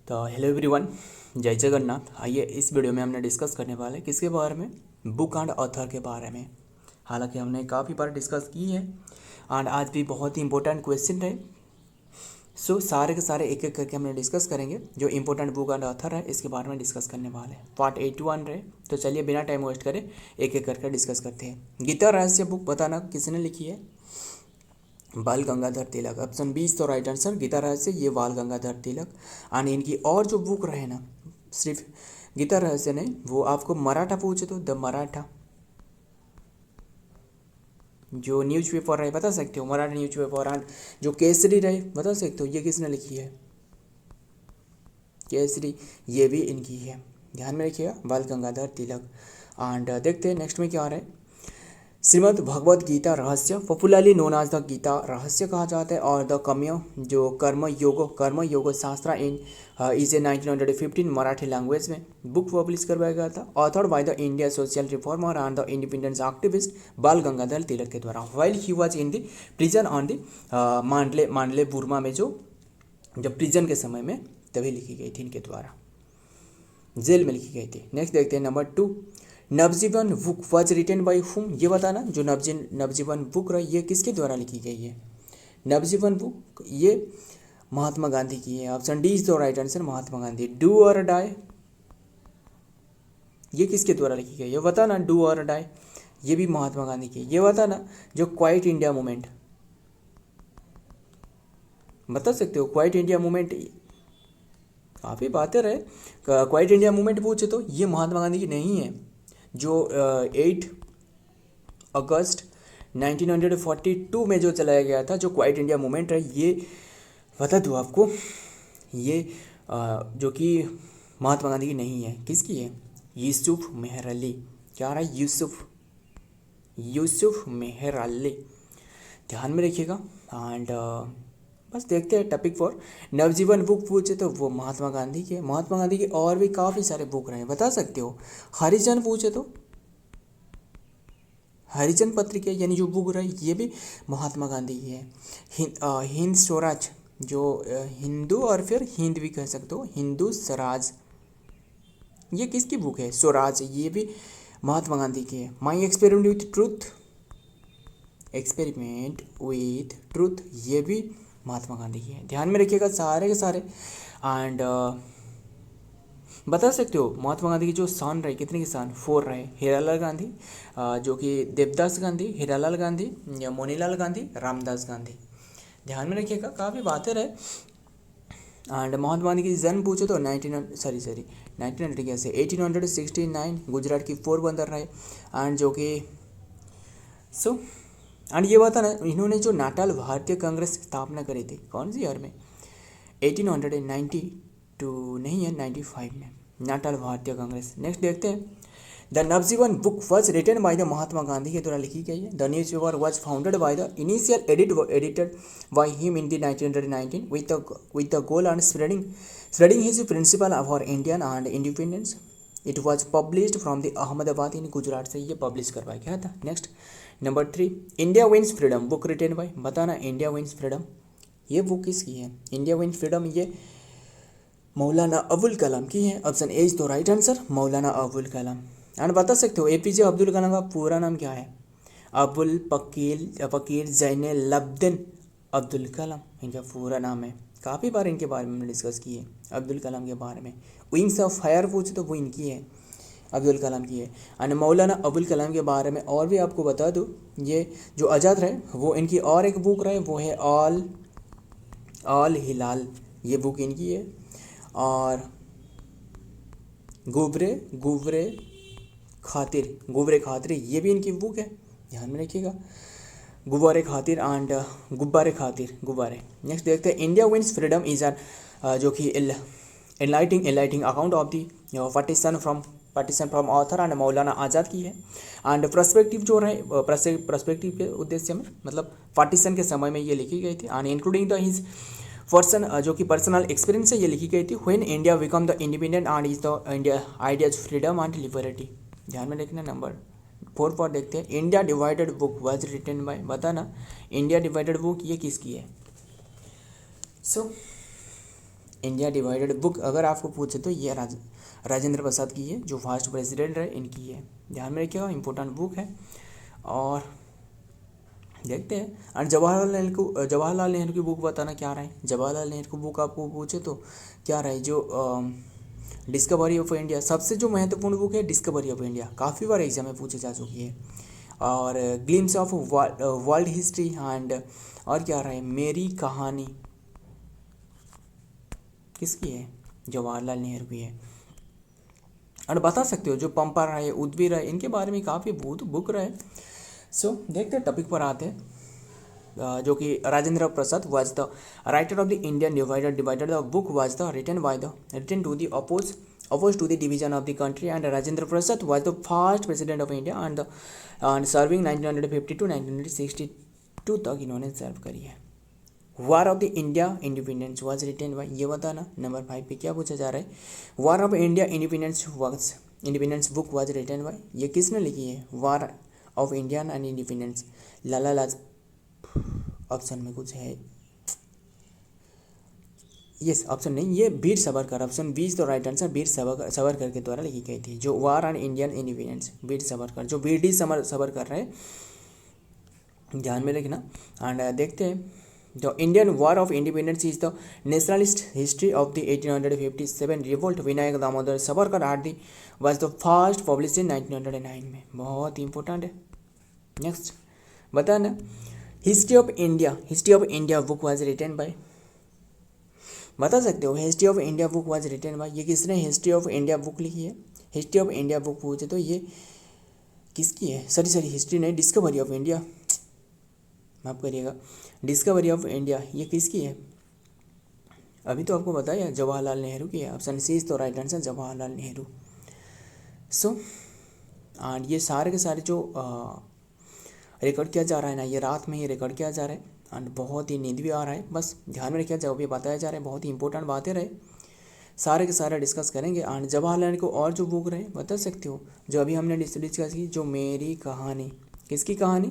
तो hello everyone, जय जगन्नाथ। आइए इस वीडियो में हमने डिस्कस करने वाले किसके बारे में, बुक एंड ऑथर के बारे में। हालांकि हमने काफ़ी बार डिस्कस की है एंड आज भी बहुत ही इंपॉर्टेंट क्वेश्चन रहे। सो सारे के सारे एक एक करके हमने डिस्कस करेंगे। जो इंपॉर्टेंट बुक एंड ऑथर है इसके बारे में डिस्कस करने वाले हैं। पार्ट 81 रहे। तो चलिए बिना टाइम वेस्ट करें एक एक करके डिस्कस करते हैं। गीता रहस्य बुक बताना किसने लिखी है? बाल गंगाधर तिलक। ऑप्शन 20 तो राइट आंसर गीता रहस्य, ये बाल गंगाधर तिलक। एंड इनकी और जो बुक रहे ना, सिर्फ गीता रहस्य नहीं, वो आपको मराठा पूछे तो द मराठा जो न्यूज़पेपर रहे बता सकते हो, मराठा न्यूज़पेपर। एंड जो केसरी रहे बता सकते हो ये किसने लिखी है? केसरी, ये भी इनकी है। ध्यान में रखिएगा, बाल गंगाधर तिलक। एंड देखते हैं नेक्स्ट में क्या आ रहा है। Shrimad Bhagavad Gita Rahasya, popularly known as the Gita Rahasya कहा जाता है। और द कम्य जो Karma Yoga Shastra in is a 1915 Marathi language में बुक पब्लिश करवाया गया था। Authored by the India social reformer and the independence activist Bal Gangadhar Tilak के द्वारा। While he was in the prison on the Mandalay Burma में, जो जब प्रिजन के समय में तभी लिखी गई थी इनके द्वारा, जेल में लिखी गई थी। नेक्स्ट देखते हैं number 2, Navjivan book was written by whom. ये बताना जो नवजीवन बुक रही ये किसके द्वारा लिखी गई है? नवजीवन बुक ये महात्मा गांधी की है। Option D is the right answer, Mahatma Gandhi. Do और डाई ये किसके द्वारा लिखी गई है बताना? डू और डाई ये भी महात्मा गांधी की है। ये बताना जो क्वाइट इंडिया मूवमेंट बता सकते हो, क्वाइट इंडिया मूवमेंट काफ़ी बातें रहे। क्वाइट इंडिया मूवमेंट पूछे तो ये महात्मा गांधी की नहीं है। जो 8 अगस्त 1942 में जो चलाया गया था, जो क्वाइट इंडिया मूवमेंट है, ये बता दूँ आपको, ये जो कि महात्मा गांधी की नहीं है, किसकी है? यूसुफ मेहर अली। क्या रहा है? यूसुफ मेहर अली। ध्यान में रखिएगा। एंड बस देखते हैं टॉपिक 4, नवजीवन बुक पूछे तो वो महात्मा गांधी के। महात्मा गांधी के और भी काफ़ी सारे बुक रहे हैं, बता सकते हो। हरिजन पूछे तो हरिजन पत्रिका यानी जो बुक रही ये भी महात्मा गांधी की है। हिंद स्वराज जो हिंदू और फिर हिंद भी कह सकते हो, हिंदू स्वराज ये किसकी बुक है? स्वराज, ये भी महात्मा गांधी की है। माई एक्सपेरिमेंट विथ ट्रूथ ये भी महात्मा गांधी की है। ध्यान में रखिएगा सारे के सारे। एंड बता सकते हो महात्मा गांधी की जो सन रहे, कितने के सन? 4 रहे। हीरालाल गांधी, जो कि देवदास गांधी, हीरालाल गांधी, मोनीलाल गांधी, रामदास गांधी। ध्यान में रखिएगा, काफ़ी बातें रहे। एंड महात्मा गांधी की जन्म पूछे तो 1900 कैसे 1869 गुजरात की पोरबंदर रहे। एंड जो कि एंड ये बताना इन्होंने जो नाटाल भारतीय कांग्रेस स्थापना करी थी कौन सी ईयर में? 1892 नहीं है, 95 में नाटाल भारतीय कांग्रेस। नेक्स्ट देखते हैं, the Navajivan book was written by the Mahatma Gandhi के द्वारा लिखी गई है। The newspaper was founded by the initial edited by him in the 1919 with the goal and spreading his principle for Indian and independence. It was published from the Ahmedabad in Gujarat से ये publish करवाया गया था। Next number 3, India wins freedom book written by, बताना India wins freedom ये book किसकी है? India wins freedom ये मौलाना अबुल कलाम की है। ऑप्शन ए इज तो right answer, Maulana Abul Kalam. And बता सकते हो एपीजे अब्दुल कलाम का पूरा नाम क्या है? अबुल पकीर जैन लब्दन अब्दुल कलाम इनका पूरा नाम है। काफ़ी बार इनके बारे में हमने डिस्कस की है, अब्दुल कलाम के बारे में। विंग्स ऑफ फायर पूछे तो वो इनकी है, अब्दुल कलाम की है। एंड मौलाना अबुल कलाम के बारे में और भी आपको बता दूँ, ये जो आज़ाद रहे वो इनकी और एक बुक रहे, वो है ऑल हिलाल, ये बुक इनकी है। और गुबरे खातिर ये भी इनकी बुक है। ध्यान में रखिएगा, गुब्बारे खातिर। नेक्स्ट देखते हैं, इंडिया विंस फ्रीडम इज जो कि enlightening account of the partition from author and मौलाना आज़ाद की है। एंड पर्सपेक्टिव जो रहे, पर्सपेक्टिव के उद्देश्य में मतलब पार्टीशन के समय में ये लिखी गई थी। And including the his person जो कि पर्सनल एक्सपीरियंस से ये लिखी गई थी। When India become the independent and is the India ideas freedom and liberty. ध्यान में रखना। नंबर 4 पर देखते हैं, India divided book was written by, बताना इंडिया डिवाइडेड बुक ये किसकी है? सो इंडिया डिवाइडेड बुक अगर आपको पूछे तो ये राजेंद्र प्रसाद की है, जो फर्स्ट प्रेसिडेंट रहे इनकी है, ध्यान में रखिएगा, इंपॉर्टेंट बुक है। और देखते हैं। और जवाहरलाल नेहरू की बुक बताना क्या रहा है। जवाहरलाल नेहरू की बुक आपको पूछे तो क्या रहा है, जो डिस्कवरी ऑफ इंडिया, सबसे जो महत्वपूर्ण बुक है डिस्कवरी ऑफ इंडिया, काफ़ी बार एग्जाम में पूछे जा चुकी है। और glimpse of world history and, और क्या रहा है, मेरी कहानी, किसकी है, जवाहरलाल नेहरू की है। और बता सकते हो जो पंपा रहे, उद्वी रहे, इनके बारे में काफ़ी बहुत बुक रहे। सो देखते हैं, टॉपिक पर आते हैं। जो कि Rajendra Prasad was the writer of the Indian divided the book was the written to the opposed to the division of the country, and Rajendra Prasad was the first president of India and serving 1950 to 1962 तक इन्होंने सर्व करी है। War of the India independence was written by, ये बताना। Number 5 पे क्या पूछा जा रहा है, war of India independence book was written by, ये किसने लिखी है, war of India and independence, Lala लाज, ऑप्शन में कुछ है, यस ऑप्शन नहीं, ये Veer Savarkar, option B is the right answer, Veer Savarkar के द्वारा लिखी गई थी, जो war on Indian independence, Veer Savarkar, जो वीर डी सावरकर रहे, ध्यान में रखना। एंड देखते हैं, the Indian war of independence is the nationalist history of the 1857 revolt, Vinayak Damodar Savarkar are the was the first publish in 1909 में, बहुत इंपॉर्टेंट है। नेक्स्ट बताना, history of India book was written by, बता सकते हो history of India book was written by, ये किसने history of India book लिखी है। हिस्ट्री ऑफ इंडिया बुक पूछे तो ये किसकी है, सॉरी हिस्ट्री नहीं, डिस्कवरी ऑफ इंडिया, माफ करिएगा, डिस्कवरी ऑफ इंडिया, ये किसकी है, अभी तो आपको बताया जवाहरलाल नेहरू की है, ऑप्शन सी इज तो right answer, Jawaharlal Nehru. So and ये सारे के सारे जो रिकॉर्ड किया जा रहा है ना, ये रात में ही रिकॉर्ड किया जा रहा है, एंड बहुत ही नींद भी आ रहा है, बस ध्यान में रखिए, जो भी बताया जा रहा है बहुत ही इंपॉर्टेंट बातें रहे, सारे के सारे डिस्कस करेंगे। एंड जवाहरलाल को और जो बुक रहे बता सकते हो, जो अभी हमने डिस्कस की, जो मेरी कहानी, किसकी कहानी,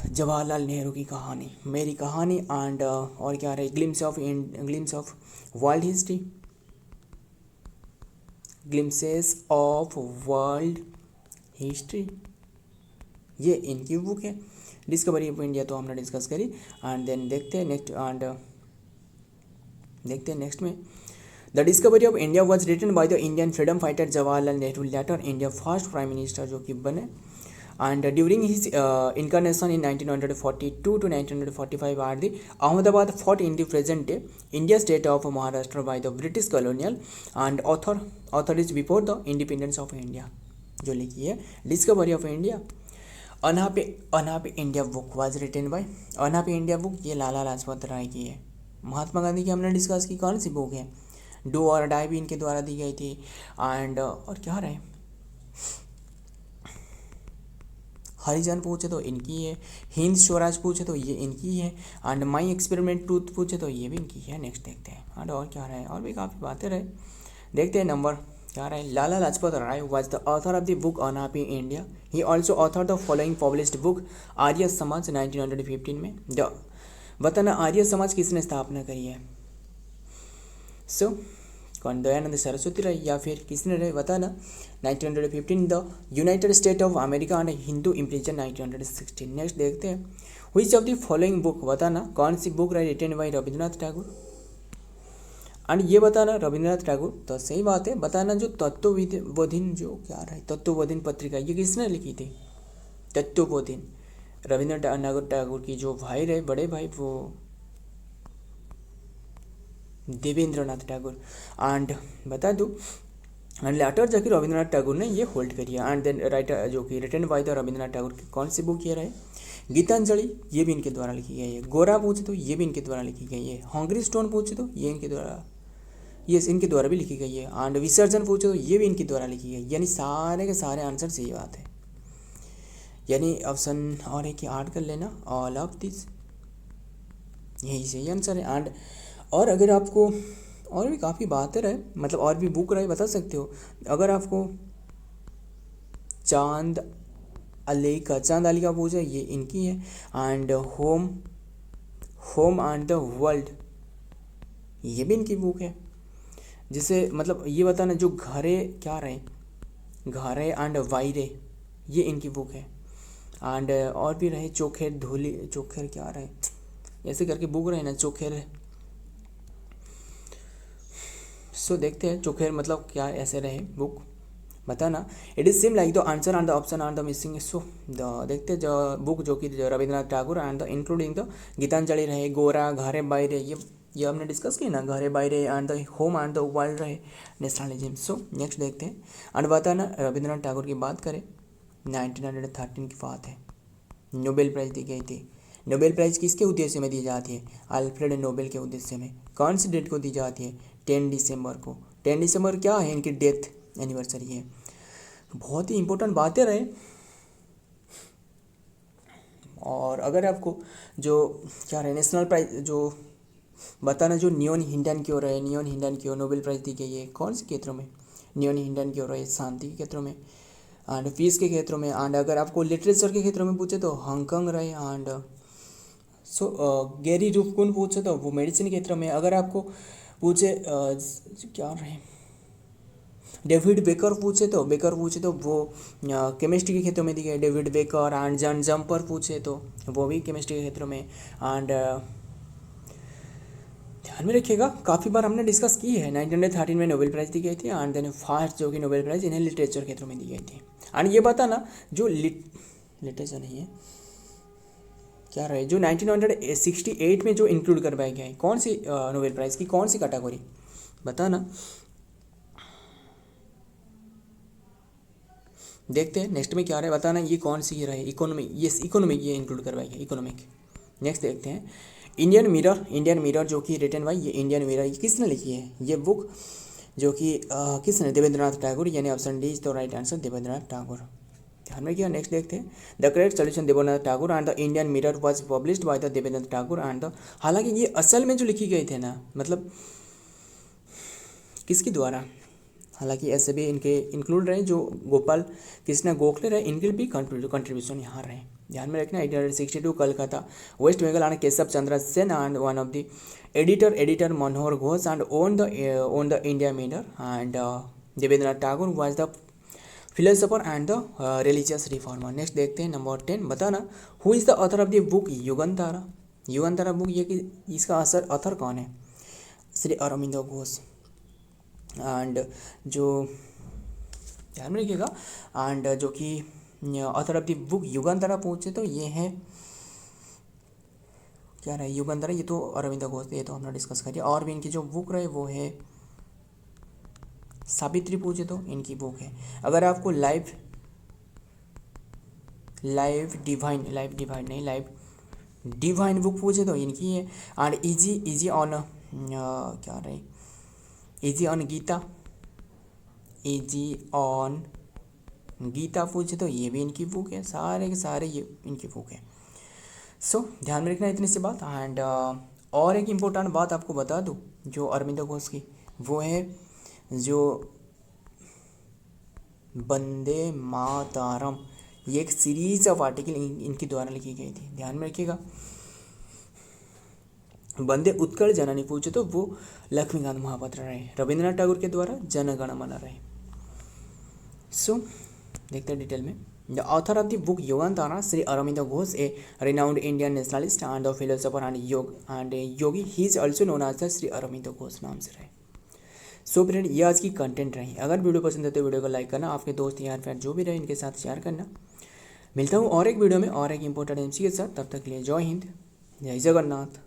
जवाहरलाल नेहरू की कहानी, मेरी कहानी। एंड और क्या रहे, glimpse of world history, glimpses of world history, ये इनकी बुक है। डिस्कवरी ऑफ इंडिया तो हमने डिस्कस करी। एंड देन देखते हैं नेक्स्ट में, the discovery of India was written by the Indian freedom fighter Jawaharlal Nehru, later India first prime minister जो कि बने। And during his incarnation in 1942 to 1945 are the Ahmedabad fort in the present day India state of Maharashtra by the British colonial and authorities before the independence of India, जो लिखी है discovery of India. Unhappy India book was written by, unhappy India book ये लाला लाजपत राय की है। महात्मा गांधी की हमने discuss की, कौन सी बुक है, डू और डाई भी इनके द्वारा दी गई थी। एंड और क्या रहे, हरिजन पूछे तो इनकी है, हिंद स्वराज पूछे तो ये इनकी है, एंड माई एक्सपेरिमेंट ट्रूथ पूछे तो ये भी इनकी है। नेक्स्ट देखते हैं, एंड और क्या रहे, और भी काफ़ी बातें रहे, देखते हैं। नंबर क्या रहे, Lala Lajpat Rai was the author of the book unhappy India, he also author the following published book, Arya Samaj 1915 में। द बताना आर्य समाज किसने स्थापना करी है, सो कौन, दयानंद सरस्वती रहे या फिर किसने रहे, बताना। 1915 the United state of America and Hindu impression 1916। Next देखते हैं, which of the following book, बताना कौन सी बुक रही written by Rabindranath Tagore. And ये बताना रविंद्रनाथ टैगोर, तो सही बात है। बताना जो तत्वबोधिनी, जो क्या रहा है तत्वबोधिनी पत्रिका, ये किसने लिखी थी, तत्वबोधिनी, रविंद्रनाथ टैगोर की जो भाई रहे, बड़े भाई, वो देवेंद्रनाथ टैगोर। एंड बता दूँ, एंड लेटर जाके रविंद्रनाथ टैगोर ने ये होल्ड करी है। एंड देन राइटर जो कि written by the Rabindranath Tagore की कौन सी बुक ये रहे, गीतांजलि, ये भी इनके द्वारा लिखी गई है। गोरा पूछे तो ये भी इनके द्वारा लिखी गई है। हंगरी स्टोन पूछे तो ये इनके द्वारा, यस इनके द्वारा भी लिखी गई है। एंड विसर्जन पूछे तो ये भी इनके द्वारा लिखी गई, यानी सारे के सारे आंसर सही बात है, यानी ऑप्शन और है कि 8 कर लेना, ऑल ऑफ दिस, यही सही आंसर है। एंड और अगर आपको और भी काफ़ी बातें रहे, मतलब और भी बुक रहे, बता सकते हो। अगर आपको चांद अली का पूछे, ये इनकी है। And home and the world, ये भी इनकी बुक है। जिसे मतलब ये बताना जो घरे क्या रहे, घरे एंड वायरे, ये इनकी बुक है। एंड और भी रहे चोखेर धूली, चोखेर क्या रहे, ऐसे करके बुक रहे ना चोखेर। सो देखते हैं चोखेर मतलब क्या, ऐसे रहे बुक बताना। It is same like the answer and the option and the missing. So देखते जो बुक जो कि Rabindranath Tagore and the including the Gitanjali रहे, गोरा, घरे बायरे, ये हमने डिस्कस किया ना, Ghare Baire and the home and the world रहे, नेशनलिज्म। सो नेक्स्ट देखते हैं एंड बताना रविंद्रनाथ टैगोर की बात करें 1913 की बात है, नोबेल प्राइज़ दी गई थी। नोबेल प्राइज़ किसके उद्देश्य में दी जाती है? अल्फ्रेड नोबेल के उद्देश्य में। कौन सी डेट को दी जाती है? 10 दिसंबर को। 10 दिसंबर क्या है? इनकी डेथ एनिवर्सरी है। बहुत ही इंपॉर्टेंट बातें रहे। और अगर आपको जो क्या रहे नेशनल प्राइज जो बताना, जो नियोन हिंडन की ओर है, नियोन हिंडन की ओर नोबेल प्राइज़ दी गई है कौन से क्षेत्रों में? नियोन हिंडन की ओर है शांति के क्षेत्रों में एंड पीस के क्षेत्रों में। एंड अगर आपको लिटरेचर के क्षेत्रों में पूछे तो हांगकांग रहे। एंड सो गैरी रूफकुन पूछे तो वो मेडिसिन के क्षेत्र में। अगर आपको पूछे क्या रहे डेविड बेकर पूछे तो वो केमिस्ट्री के क्षेत्रों में दी गई, David baker. And John jumper पूछे तो वो भी केमिस्ट्री के क्षेत्रों में। एंड ध्यान में रखिएगा काफ़ी बार हमने डिस्कस की है, 1913 में नोबेल प्राइज़ दी गई थी। एंड देन फर्स्ट जो कि नोबेल प्राइज़ इन्हें लिटरेचर क्षेत्रों में दी गई थी। एंड ये बताना जो लिटरेचर नहीं है क्या रहे, जो 1968 में जो इंक्लूड करवाया गया है कौन सी नोबेल प्राइज़ की कौन सी कैटेगरी बताना। देखते हैं नेक्स्ट में क्या रहे बताना, ये कौन सी रहे, इकोनॉमिक, ये इकोनॉमिक ये इंक्लूड करवाया गया इकोनॉमिक। नेक्स्ट देखते हैं इंडियन मिरर जो कि रिटन बाई, ये इंडियन मिरर ये किसने लिखी है? ये बुक जो कि किसने? देवेंद्रनाथ टैगोर, यानी option D is the right answer, Debendranath Tagore. ध्यान में किया। नेक्स्ट देखते हैं the great solution Debendranath Tagore and the Indian mirror was published by the Debendranath Tagore and the. हालांकि ये असल में जो लिखी गई थे ना, मतलब किसके द्वारा, हालांकि ऐसे भी इनके इंक्लूड रहे जो गोपाल कृष्ण गोखले रहे, इनके भी कंट्रीब्यूशन यहाँ रहे। ध्यान में रखना 1862 Calcutta west Bengal and Keshav Chandra Sen and one of the editor Manohar Ghosh and own the India mirror and Debendranath Tagore was the philosopher and the religious reformer. Next देखते हैं नंबर 10 बताना who is the author of the book Yugandhara. Yugandhara book ये कि इसका ऑथर कौन है? Shri Aurobindo Ghosh. And जो ध्यान में रखिएगा एंड जो कि ऑथर ऑफ द बुक युगंधारा पूछे तो ये है क्या रहे युगंधारा, ये तो अरविंद घोष, ये तो हमने डिस्कस करिए। और भी इनकी जो बुक रहे वो है सावित्री पूछे तो इनकी बुक है। अगर आपको लाइव डिवाइन बुक पूछे तो इनकी है। एंड इजी ऑन क्या रहे इजी ऑन गीता पूछे तो ये भी इनकी बुक है। सारे के सारे ये इनकी बुक है। सो ध्यान में रखना इतनी सी बात। एंड और एक इम्पोर्टेंट बात आपको बता दूँ जो अरविंदो घोष की, वो है जो वंदे मातरम, ये एक सीरीज ऑफ आर्टिकल इनके द्वारा लिखी गई थी। ध्यान में रखिएगा। वंदे उत्कल जननी पूछे तो वो लक्ष्मीकांत महापात्र रहे। रविंद्रनाथ टैगोर के द्वारा जनगण मन रहे। सो देखते हैं डिटेल में। The author of the book Yugandhara Shri Aurobindo Ghosh, a renowned Indian nationalist and the philosopher and yogi, he is also known as the Shri Aurobindo Ghosh नाम से रहे। सो फ्रेंड ये आज की कंटेंट रही। अगर वीडियो पसंद है तो वीडियो को लाइक करना, आपके दोस्त यार फ्रेंड जो भी रहे इनके साथ शेयर करना। मिलता हूँ और एक वीडियो में और एक इंपॉर्टेंट एमसी के साथ। तब तक के लिए जय हिंद, जय जगन्नाथ।